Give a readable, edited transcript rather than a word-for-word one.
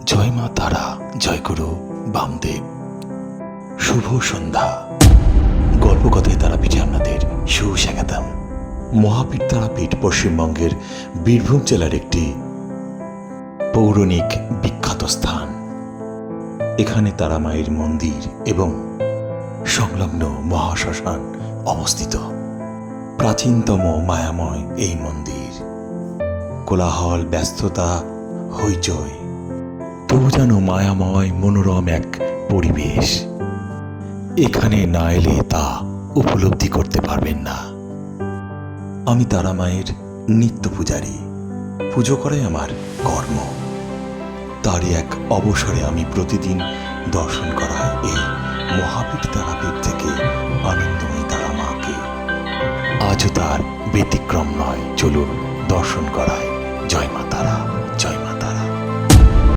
জয় মা তারা, জয় গুরু বামদেব। শুভ সন্ধ্যা। গল্পকথায় তারাপীঠে আপনাদের সুস্বাগতম। মহাপীঠ তারাপীঠ পশ্চিমবঙ্গের বীরভূম জেলার একটি পৌরাণিক বিখ্যাত স্থান। এখানে তারামায়ের মন্দির এবং সংলগ্ন মহাশ্মশান অবস্থিত। প্রাচীনতম মায়াময় এই মন্দির। কোলাহল, ব্যস্ততা, হইচই, তবু যেন মায়াময় মনোরম এক পরিবেশ। এখানে না এলে তা উপলব্ধি করতে পারবেন না। আমি তারা মায়ের নিত্য পূজারী। পুজো করাই আমার কর্ম। তারই এক অবসরে আমি প্রতিদিন দর্শন করাই এই মহাপীঠ তারাপীঠ থেকে আনন্দময়ী তারা মাকে। আজও তার ব্যতিক্রম নয়। চলুন দর্শন করায়। জয় মা তারা।